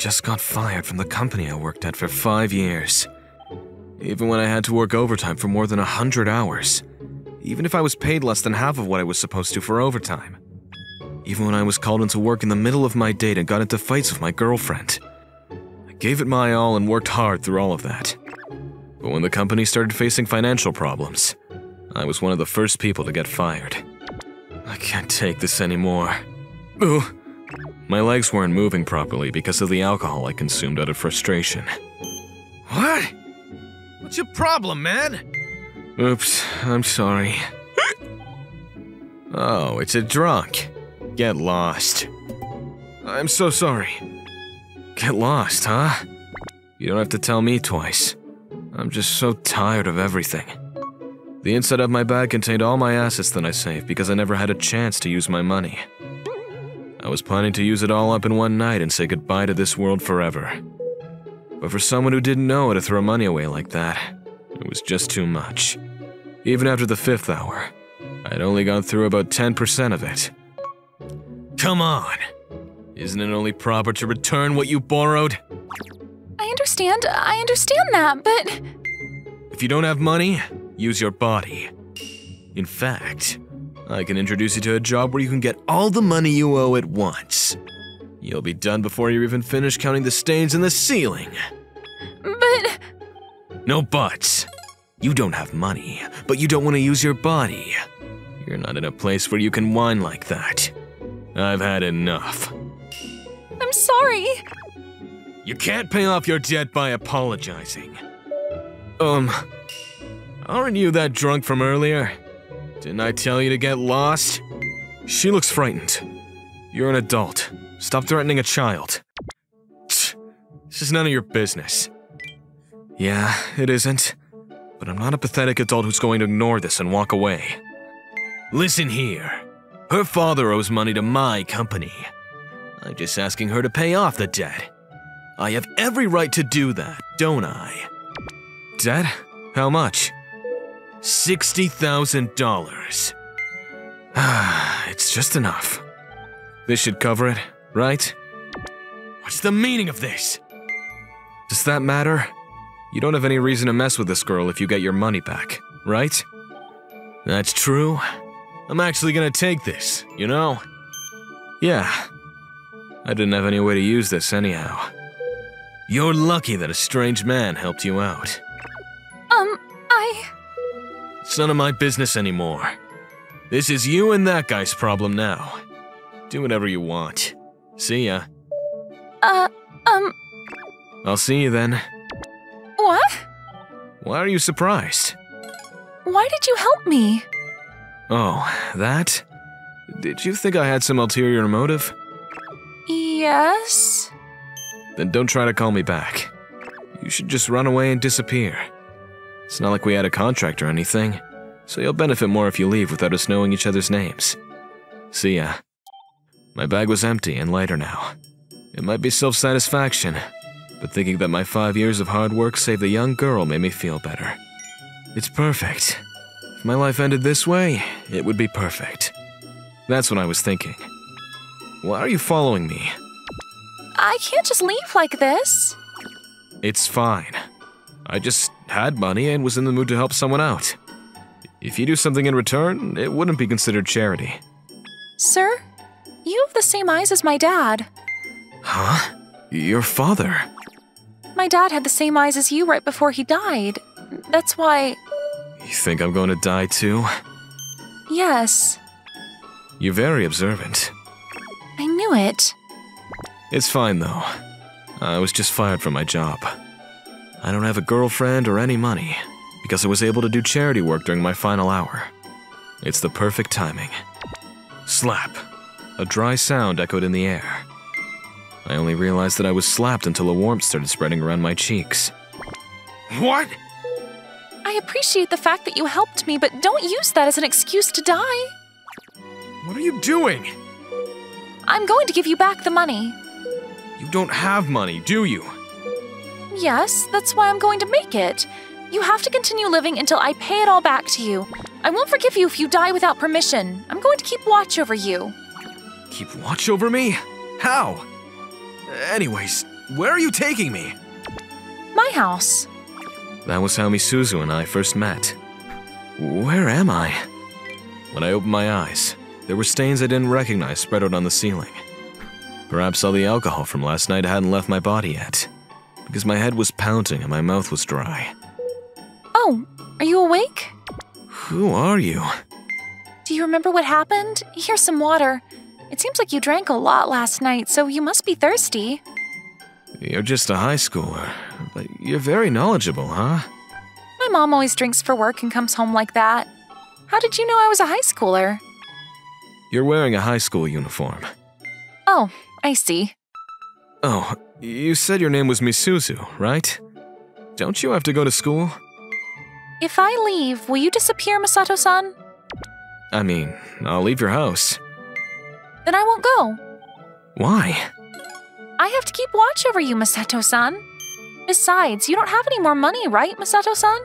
just got fired from the company I worked at for 5 years. Even when I had to work overtime for more than 100 hours. Even if I was paid less than half of what I was supposed to for overtime. Even when I was called into work in the middle of my day and got into fights with my girlfriend. I gave it my all and worked hard through all of that. But when the company started facing financial problems, I was one of the first people to get fired. I can't take this anymore. Ugh. My legs weren't moving properly because of the alcohol I consumed out of frustration. What? What's your problem, man? Oops, I'm sorry. Oh, it's a drunk. Get lost. I'm so sorry. Get lost, huh? You don't have to tell me twice. I'm just so tired of everything. The inside of my bag contained all my assets that I saved because I never had a chance to use my money. I was planning to use it all up in one night and say goodbye to this world forever. But for someone who didn't know how to throw money away like that, it was just too much. Even after the 5th hour, I'd only gone through about 10% of it. Come on! Isn't it only proper to return what you borrowed? I understand that, but… If you don't have money, use your body. In fact, I can introduce you to a job where you can get all the money you owe at once. You'll be done before you're even finished counting the stains in the ceiling. But… No buts. You don't have money, but you don't want to use your body. You're not in a place where you can whine like that. I've had enough. I'm sorry. You can't pay off your debt by apologizing. Aren't you that drunk from earlier? Didn't I tell you to get lost? She looks frightened. You're an adult. Stop threatening a child. This is none of your business. Yeah, it isn't. But I'm not a pathetic adult who's going to ignore this and walk away. Listen here. Her father owes money to my company. I'm just asking her to pay off the debt. I have every right to do that, don't I? Debt? How much? $60,000. It's just enough. This should cover it, right? What's the meaning of this? Does that matter? You don't have any reason to mess with this girl if you get your money back, right? That's true. I'm actually gonna take this, you know? Yeah. I didn't have any way to use this anyhow. You're lucky that a strange man helped you out. It's none of my business anymore. This is you and that guy's problem now. Do whatever you want. See ya. I'll see you then. What? Why are you surprised? Why did you help me? Oh, that? Did you think I had some ulterior motive? Yes? Then don't try to call me back. You should just run away and disappear. It's not like we had a contract or anything, so you'll benefit more if you leave without us knowing each other's names. See ya. My bag was empty and lighter now. It might be self-satisfaction, but thinking that my 5 years of hard work saved a young girl made me feel better. It's perfect. If my life ended this way, it would be perfect. That's what I was thinking. Why are you following me? I can't just leave like this. It's fine. I just had money and was in the mood to help someone out. If you do something in return, it wouldn't be considered charity. Sir, you have the same eyes as my dad. Huh? Your father? My dad had the same eyes as you right before he died. That's why… You think I'm going to die too? Yes. You're very observant. I knew it. It's fine though. I was just fired from my job. I don't have a girlfriend or any money, because I was able to do charity work during my final hour. It's the perfect timing. Slap. A dry sound echoed in the air. I only realized that I was slapped until a warmth started spreading around my cheeks. What? I appreciate the fact that you helped me, but don't use that as an excuse to die. What are you doing? I'm going to give you back the money. You don't have money, do you? Yes, that's why I'm going to make it. You have to continue living until I pay it all back to you. I won't forgive you if you die without permission. I'm going to keep watch over you. Keep watch over me? How? Anyways, Where are you taking me? My house. That was how Misuzu and I first met. Where am I? When I opened my eyes, there were stains I didn't recognize spread out on the ceiling. Perhaps all the alcohol from last night hadn't left my body yet, because my head was pounding and my mouth was dry. Oh, are you awake? Who are you? Do you remember what happened? Here's some water. It seems like you drank a lot last night, so you must be thirsty. You're just a high schooler, but you're very knowledgeable, huh? My mom always drinks for work and comes home like that. How did you know I was a high schooler? You're wearing a high school uniform. Oh, I see. Oh, you said your name was Misuzu, right? Don't you have to go to school? If I leave, will you disappear, Masato-san? I mean, I'll leave your house. Then I won't go. Why? I have to keep watch over you, Masato-san. Besides, you don't have any more money, right, Masato-san?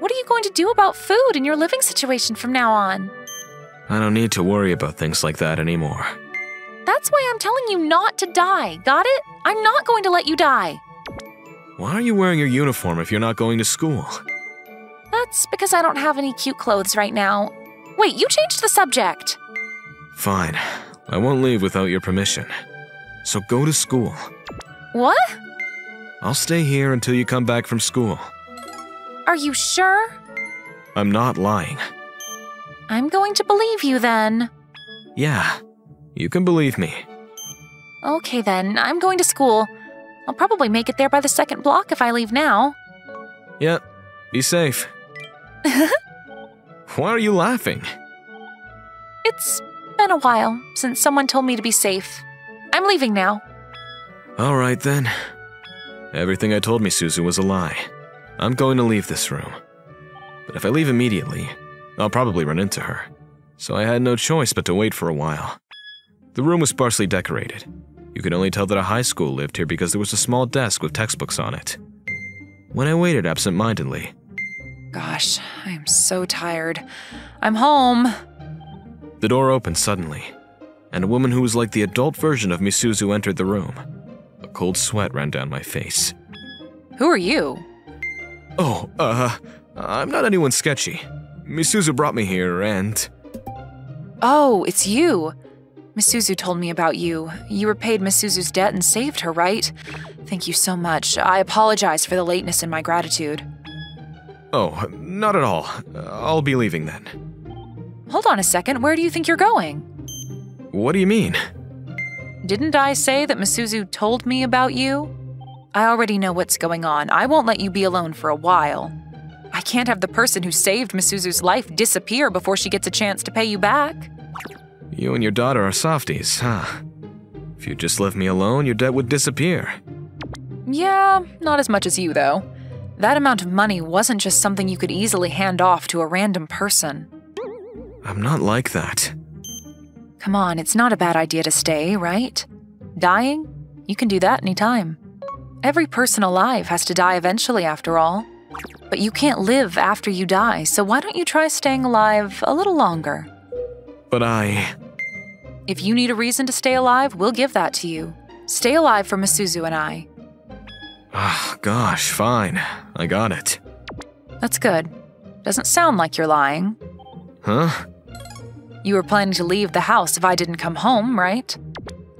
What are you going to do about food and your living situation from now on? I don't need to worry about things like that anymore. That's why I'm telling you not to die, got it? I'm not going to let you die. Why are you wearing your uniform if you're not going to school? That's because I don't have any cute clothes right now. Wait, you changed the subject. Fine. I won't leave without your permission. So go to school. What? I'll stay here until you come back from school. Are you sure? I'm not lying. I'm going to believe you then. Yeah, you can believe me. Okay then, I'm going to school. I'll probably make it there by the second block if I leave now. Yep, be safe. Why are you laughing? It's been a while since someone told me to be safe. I'm leaving now. All right then. Everything I told Misuzu was a lie. I'm going to leave this room. But if I leave immediately, I'll probably run into her. So I had no choice but to wait for a while. The room was sparsely decorated. You could only tell that a high school lived here because there was a small desk with textbooks on it. When I waited absent-mindedly... Gosh, I am so tired. I'm home. The door opened suddenly, and a woman who was like the adult version of Misuzu entered the room. A cold sweat ran down my face. Who are you? Oh, I'm not anyone sketchy. Misuzu brought me here and... Oh, it's you. Misuzu told me about you. You repaid Misuzu's debt and saved her, right? Thank you so much. I apologize for the lateness in my gratitude. Oh, not at all. I'll be leaving then. Hold on a second. Where do you think you're going? What do you mean? Didn't I say that Misuzu told me about you? I already know what's going on. I won't let you be alone for a while. I can't have the person who saved Misuzu's life disappear before she gets a chance to pay you back. You and your daughter are softies, huh? If you just left me alone, your debt would disappear. Yeah, not as much as you, though. That amount of money wasn't just something you could easily hand off to a random person. I'm not like that. Come on, it's not a bad idea to stay, right? Dying? You can do that anytime. Every person alive has to die eventually, after all. But you can't live after you die, so why don't you try staying alive a little longer? But If you need a reason to stay alive, we'll give that to you. Stay alive for Misuzu and I. Ah, gosh, fine. I got it. That's good. Doesn't sound like you're lying. Huh? You were planning to leave the house if I didn't come home, right?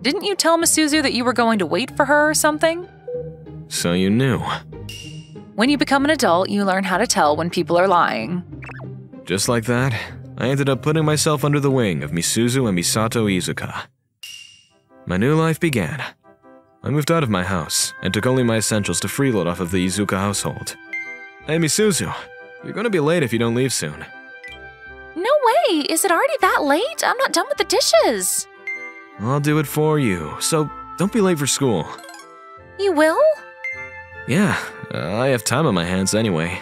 Didn't you tell Misuzu that you were going to wait for her or something? So you knew. When you become an adult, you learn how to tell when people are lying. Just like that, I ended up putting myself under the wing of Misuzu and Misato Iizuka. My new life began. I moved out of my house and took only my essentials to freeload off of the Iizuka household. Hey Misuzu, you're gonna be late if you don't leave soon. No way! Is it already that late? I'm not done with the dishes. I'll do it for you, so don't be late for school. You will? Yeah, I have time on my hands anyway.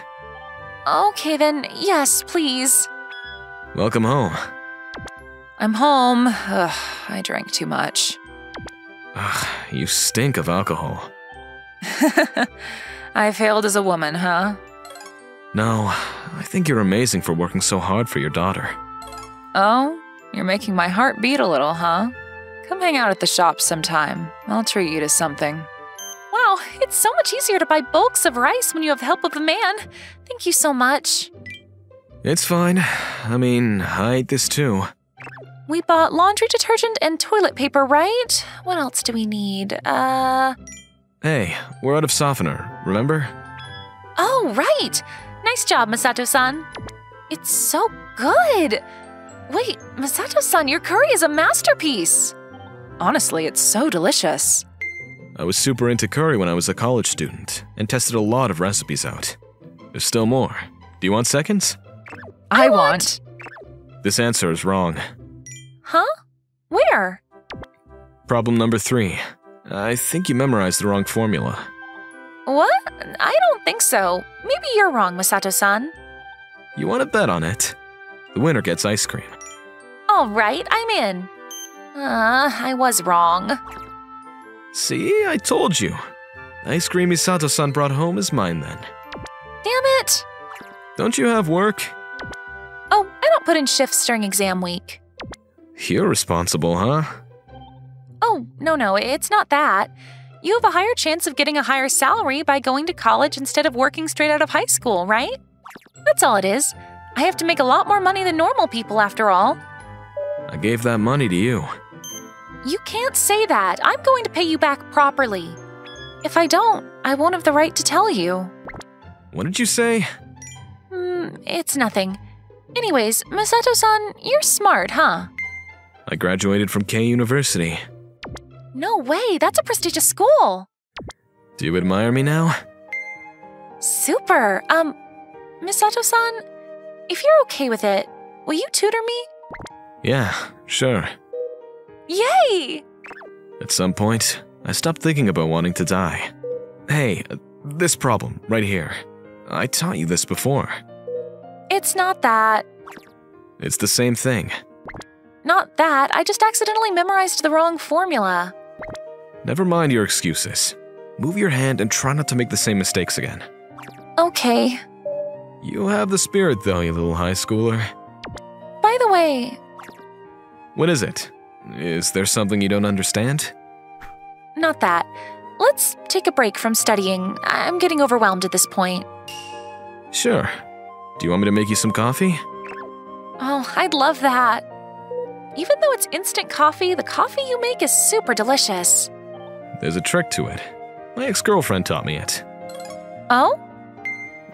Okay then, yes, please. Welcome home. I'm home. Ugh, I drank too much. Ugh, you stink of alcohol. I failed as a woman, huh? No, I think you're amazing for working so hard for your daughter. Oh? You're making my heart beat a little, huh? Come hang out at the shop sometime. I'll treat you to something. Wow, it's so much easier to buy bulks of rice when you have help of a man. Thank you so much. It's fine. I mean, I ate this too. We bought laundry detergent and toilet paper, right? What else do we need? Hey, we're out of softener, remember? Oh, right! Nice job, Masato-san. It's so good! Wait, Masato-san, your curry is a masterpiece! Honestly, it's so delicious. I was super into curry when I was a college student, and tested a lot of recipes out. There's still more. Do you want seconds? I want. This answer is wrong. Huh? Where? Problem number 3. I think you memorized the wrong formula. What? I don't think so. Maybe you're wrong, Masato-san. You want to bet on it? The winner gets ice cream. All right, I'm in. I was wrong. See, I told you. The ice cream Misato-san brought home is mine then. Damn it! Don't you have work? Oh, I don't put in shifts during exam week. You're responsible, huh? Oh, no, it's not that. You have a higher chance of getting a higher salary by going to college instead of working straight out of high school, right? That's all it is. I have to make a lot more money than normal people, after all. I gave that money to you. You can't say that. I'm going to pay you back properly. If I don't, I won't have the right to tell you. What did you say? It's nothing. Anyways, Masato-san, you're smart, huh? I graduated from K University. No way, that's a prestigious school. Do you admire me now? Super. Misato-san, if you're okay with it, will you tutor me? Yeah, sure. Yay! At some point, I stopped thinking about wanting to die. Hey, this problem, right here. I taught you this before. It's not that. It's the same thing. Not that, I just accidentally memorized the wrong formula. Never mind your excuses. Move your hand and try not to make the same mistakes again. Okay. You have the spirit though, you little high schooler. By the way... What is it? Is there something you don't understand? Not that. Let's take a break from studying. I'm getting overwhelmed at this point. Sure. Do you want me to make you some coffee? Oh, I'd love that. Even though it's instant coffee, the coffee you make is super delicious. There's a trick to it. My ex-girlfriend taught me it. Oh?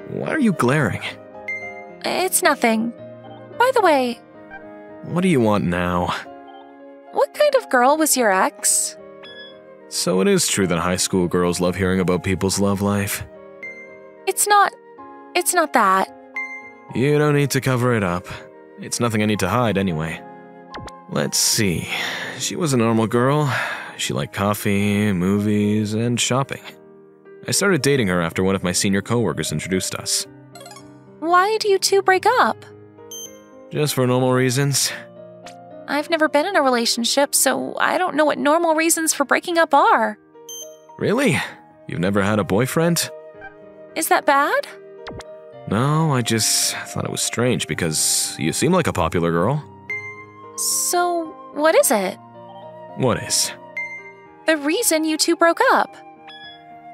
Why are you glaring? It's nothing. By the way... What do you want now? What kind of girl was your ex? So it is true that high school girls love hearing about people's love life. It's not that. You don't need to cover it up. It's nothing I need to hide anyway. Let's see. She was a normal girl. She liked coffee, movies, and shopping. I started dating her after one of my senior coworkers introduced us. Why do you two break up? Just for normal reasons. I've never been in a relationship, so I don't know what normal reasons for breaking up are. Really? You've never had a boyfriend? Is that bad? No, I just thought it was strange because you seem like a popular girl. So, what is it? What is? The reason you two broke up.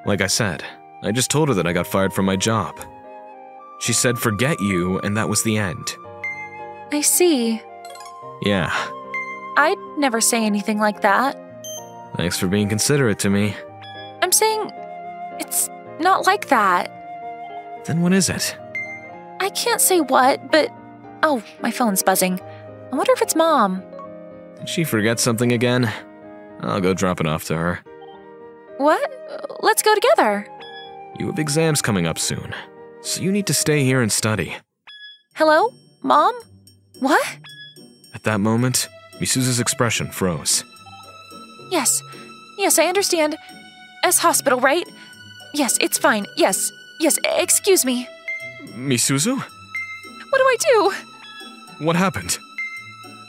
Like I said, I just told her that I got fired from my job. She said forget you, and that was the end. I see. Yeah. I'd never say anything like that. Thanks for being considerate to me. I'm saying it's not like that. Then what is it? I can't say what, but... Oh, my phone's buzzing. I wonder if it's Mom. Did she forget something again? I'll go drop it off to her. What? Let's go together. You have exams coming up soon, so you need to stay here and study. Hello? Mom? What? At that moment, Misuzu's expression froze. Yes, I understand. S hospital, right? Yes, it's fine. Yes, excuse me. Misuzu? What do I do? What happened?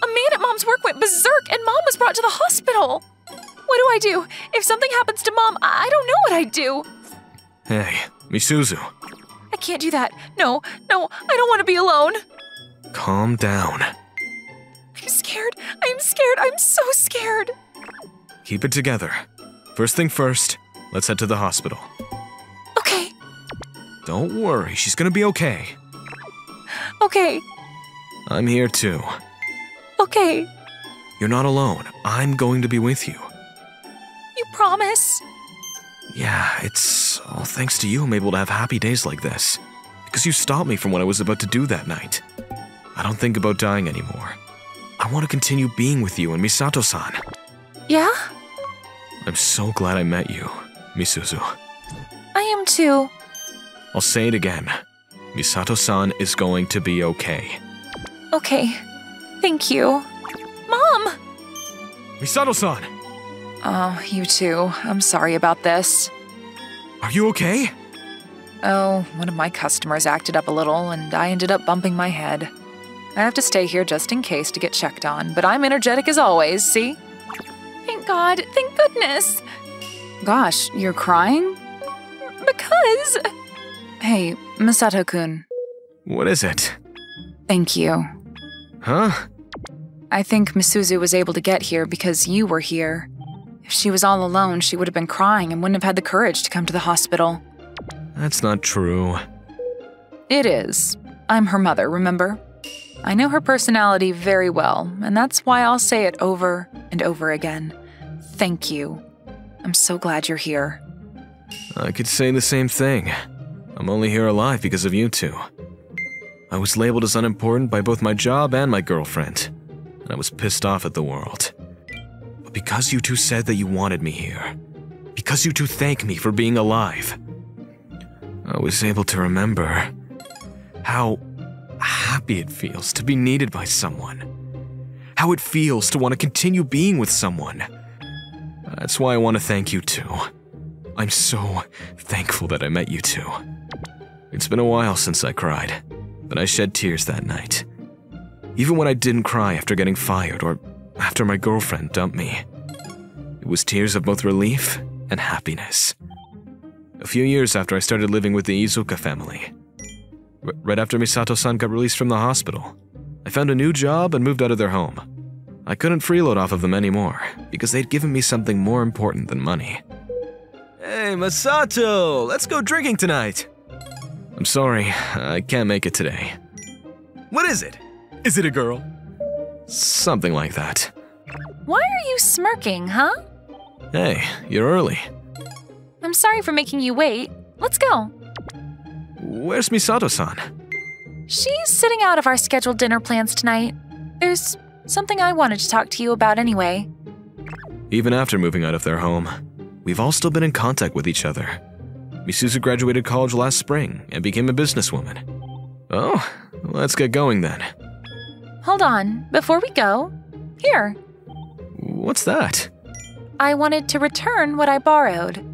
A man at Mom's work went berserk and Mom was brought to the hospital. What do I do? If something happens to Mom, I don't know what I'd do. Hey, Misuzu. I can't do that. No, I don't want to be alone. Calm down. I'm scared. I'm so scared. Keep it together. First thing first, let's head to the hospital. Okay. Don't worry, she's gonna be okay. Okay. I'm here too. Okay. You're not alone. I'm going to be with you. You promise? Yeah, it's all thanks to you I'm able to have happy days like this. Because you stopped me from what I was about to do that night. I don't think about dying anymore. I want to continue being with you and Misato-san. Yeah? I'm so glad I met you, Misuzu. I am too. I'll say it again. Misato-san is going to be okay. Okay. Thank you. Mom! Misato-san! Oh, you too. I'm sorry about this. Are you okay? Oh, one of my customers acted up a little, and I ended up bumping my head. I have to stay here just in case to get checked on, but I'm energetic as always, see? Thank God. Thank goodness. Gosh, you're crying? Because... Hey, Misato-kun. What is it? Thank you. Huh? I think Misuzu was able to get here because you were here. If she was all alone, she would have been crying and wouldn't have had the courage to come to the hospital. That's not true. It is. I'm her mother, remember? I know her personality very well, and that's why I'll say it over and over again. Thank you. I'm so glad you're here. I could say the same thing. I'm only here alive because of you two. I was labeled as unimportant by both my job and my girlfriend, and I was pissed off at the world. But because you two said that you wanted me here, because you two thanked me for being alive, I was able to remember how happy it feels to be needed by someone. How it feels to want to continue being with someone. That's why I want to thank you too. I'm so thankful that I met you two. It's been a while since I cried, but I shed tears that night. Even when I didn't cry after getting fired or after my girlfriend dumped me. It was tears of both relief and happiness. A few years after I started living with the Izuka family, right after Misato-san got released from the hospital, I found a new job and moved out of their home. I couldn't freeload off of them anymore because they'd given me something more important than money. Hey, Masato! Let's go drinking tonight! I'm sorry, I can't make it today. What is it? Is it a girl? Something like that. Why are you smirking, huh? Hey, you're early. I'm sorry for making you wait. Let's go. Where's Misato-san? She's sitting out of our scheduled dinner plans tonight. There's something I wanted to talk to you about anyway. Even after moving out of their home, we've all still been in contact with each other. Misuzu graduated college last spring and became a businesswoman. Oh, let's get going then. Hold on, before we go, here. What's that? I wanted to return what I borrowed.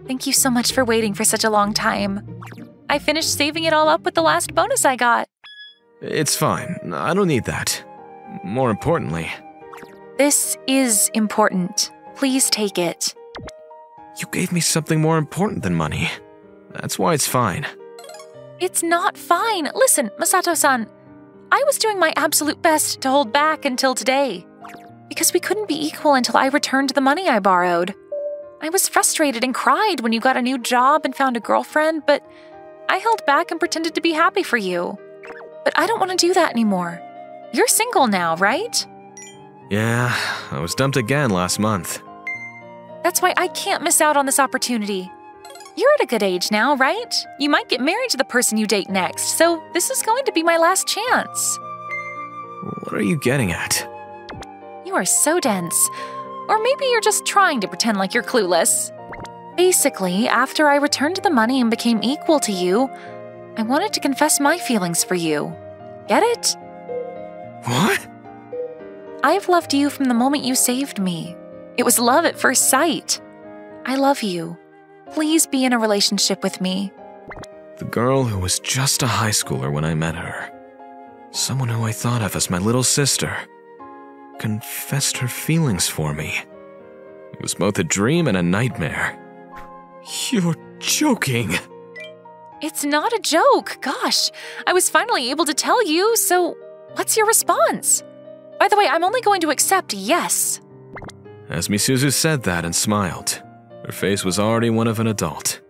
Thank you so much for waiting for such a long time. I finished saving it all up with the last bonus I got. It's fine. I don't need that. More importantly... This is important. Please take it. You gave me something more important than money. That's why it's fine. It's not fine. Listen, Masato-san. I was doing my absolute best to hold back until today. Because we couldn't be equal until I returned the money I borrowed. I was frustrated and cried when you got a new job and found a girlfriend, but I held back and pretended to be happy for you. But I don't want to do that anymore. You're single now, right? Yeah, I was dumped again last month. That's why I can't miss out on this opportunity. You're at a good age now, right? You might get married to the person you date next, so this is going to be my last chance. What are you getting at? You are so dense. Or maybe you're just trying to pretend like you're clueless. Basically, after I returned the money and became equal to you, I wanted to confess my feelings for you. Get it? What? I've loved you from the moment you saved me. It was love at first sight. I love you. Please be in a relationship with me. The girl who was just a high schooler when I met her. Someone who I thought of as my little sister. Confessed her feelings for me. It was both a dream and a nightmare. You're joking. It's not a joke. Gosh, I was finally able to tell you, so what's your response? By the way, I'm only going to accept yes. As Misuzu said that and smiled, her Her face was already one of an adult.